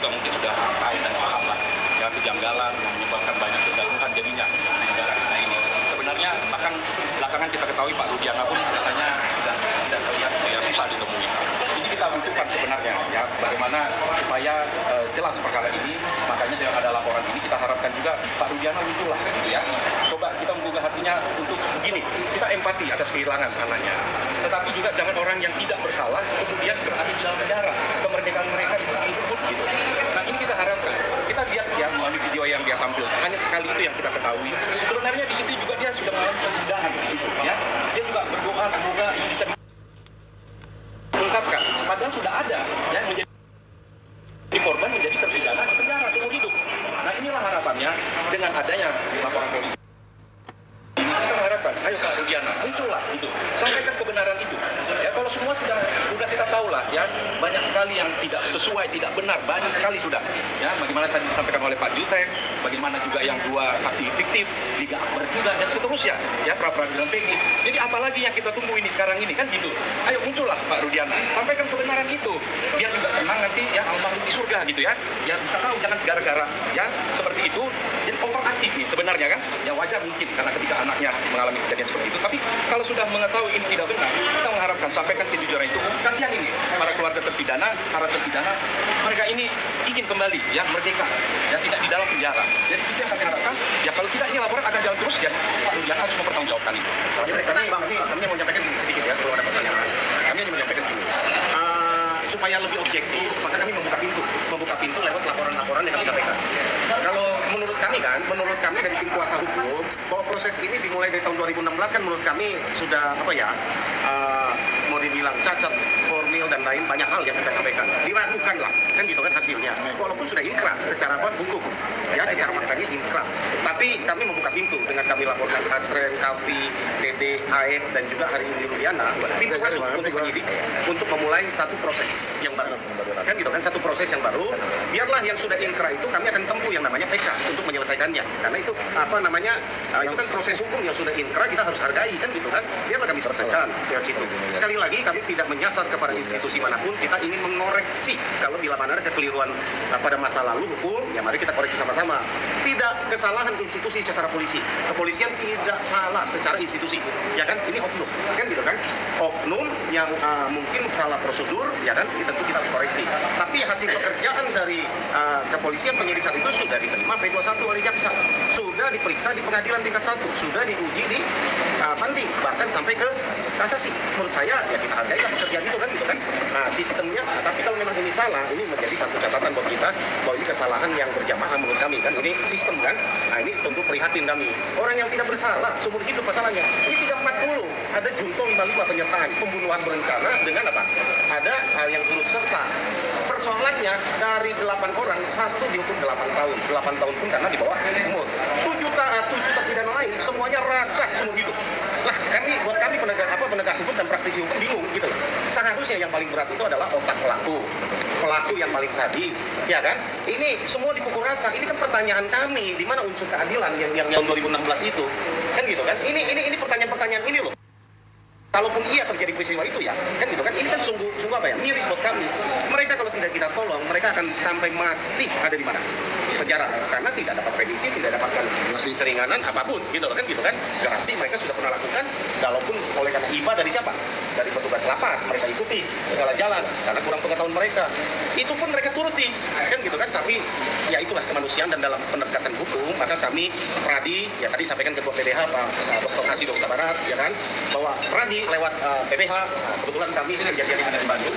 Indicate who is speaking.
Speaker 1: juga mungkin sudah tahu dan paham lah ya kejanggalan yang menyebabkan banyak kegaduhan jadinya di negara kita ini. Sebenarnya bahkan belakangan kita ketahui Pak Rudiana pun katanya sudah tidak terlihat ya susah ditemui. Ini kita butuhkan sebenarnya ya bagaimana supaya jelas perkara ini. Makanya dengan ada laporan ini kita harapkan juga Pak Rudiana muncullah gitu ya. Coba kita membuka hatinya untuk begini, kita empati atas kehilangan anaknya. Tetapi juga jangan orang yang tidak bersalah kemudian berada di dalam penjara, kemerdekaan mereka disebut gitu. Nah ini kita harapkan, kita lihat ya melalui video yang dia tampil, hanya sekali itu yang kita ketahui. Sebenarnya di situ juga dia sudah mengalami penghinaan di situ ya. Dia juga berdoa semoga ini bisa diungkapkan. Padahal sudah ada ya menjadi korban menjadi terpidana di penjara seumur hidup. Nah inilah harapannya dengan adanya laporan polisi. Kita mengharapkan, ayo Pak Rudiana, muncullah itu, sampaikan kebenaran itu. Ya kalau semua sudah kita tahu lah ya, banyak sekali yang tidak sesuai, tidak benar, banyak sekali sudah. Ya bagaimana tadi disampaikan oleh Pak Jutek, bagaimana juga yang dua saksi fiktif, Liga Akbar juga dan seterusnya. Ya pra peradilan Peggy. Jadi apalagi yang kita tunggu ini sekarang ini kan gitu. Ayo muncullah Pak Rudiana, sampaikan kebenaran itu, biar juga tenang nanti ya almarhum di surga gitu ya. Ya bisa tahu jangan gara-gara ya seperti itu. Jadi overaktif nih sebenarnya kan. Ya wajar mungkin karena ketika anaknya mengalami kejadian seperti itu. Tapi kalau sudah mengetahui ini tidak benar, kita mengharapkan sampaikan kejujuran itu. Kasihan ini para keluarga terpidana, para terpidana, mereka ini ingin kembali ya merdeka, ya tidak di dalam penjara. Jadi itu yang kami harapkan. Ya kalau tidak ini laporan akan jalan terus ya Pak Rudiana harus mempertanggungjawabkan itu.
Speaker 2: Kami mau menyampaikan sedikit ya kalau ada pertanyaan. Kami hanya menyampaikan dulu. Supaya lebih objektif, maka kami membuka pintu lewat laporan-laporan yang kami sampaikan. Kalau menurut kami dari tim kuasa hukum, bahwa proses ini dimulai dari tahun 2016 kan menurut kami sudah mau dibilang cacat, formil dan lain banyak hal yang kita sampaikan. Diragukan lah, kan gitu kan hasilnya. Walaupun sudah inkrah secara hukum, ya secara faktanya inkrah. Tapi kami membuka pintu dengan kami laporkan Hasren, Kavi, Dede, Aep dan juga hari ini Rudiana, pintu masuk untuk penyidik untuk memulai satu proses yang baru. Kan gitu kan satu proses yang baru. Biarlah yang sudah inkrah itu kami akan tempuh yang namanya PK untuk menyelesaikannya. Karena itu itu kan proses hukum yang sudah inkrah kita harus hargai kan gitu kan. Biarlah kami selesaikan lewat situ. Sekali lagi kami tidak menyasar kepada institusi manapun, kita ingin mengoreksi kalau bila mana ada kekeliruan pada masa lalu hukum, ya mari kita koreksi sama-sama. Tidak kesalahan institusi secara polisi. Kepolisian tidak salah secara institusi. Ya kan? Ini oknum. Kan gitu kan? Oknum yang mungkin salah prosedur, ya kan? Tentu kita harus koreksi. Tapi hasil pekerjaan dari kepolisian penyidik saat itu sudah diterima P21 oleh jaksa. Sudah diperiksa di pengadilan tingkat 1, sudah diuji di banding, bahkan sampai ke kasasi. Menurut saya ya kita hargai lah pekerjaan itu kan gitu kan. Sistemnya, tapi kalau memang ini salah, ini menjadi satu catatan buat kita bahwa ini kesalahan yang berjamaah menurut kami kan. Ini sistem kan. Nah ini tentu prihatin kami. Orang yang tidak bersalah seumur hidup masalahnya. Ini 340 ada junto 55 penyertaan, pembunuhan berencana dengan apa? Ada hal yang turut serta. Persoalannya dari 8 orang, 1 dihukum 8 tahun. 8 tahun pun karena di bawah umur. 7 terpidana lain semuanya rata seumur hidup. Lah buat kami penegak hukum dan praktisi hukum bingung gitu loh. Seharusnya yang paling berat itu adalah otak pelaku yang paling sadis, ya kan? Ini semua dipukul rata. Ini kan pertanyaan kami, di mana unsur keadilan yang 2016 itu, kan gitu kan? Ini pertanyaan-pertanyaan ini loh. Kalaupun iya terjadi peristiwa itu ya, kan gitu kan? Ini kan sungguh apa ya? Miris buat kami. Mereka kalau tidak kita tolong, mereka akan sampai mati ada di mana? Penjara. Karena tidak dapat remisi, tidak dapatkan keringanan apapun, gitu kan gitu kan? Gerasi mereka sudah pernah lakukan, walaupun oleh karena iba dari siapa? Dari petugas lapas, mereka ikuti segala jalan karena kurang pengetahuan mereka. Itu pun mereka turuti, kan gitu kan? Tapi ya itulah kemanusiaan dan dalam penegakan hukum, maka kami Pradi, ya tadi sampaikan Ketua PDH Pak Dr. Asido Barat, ya kan, bahwa Pradi lewat PPH, kebetulan kami ini kejadian yang ada di Bandung,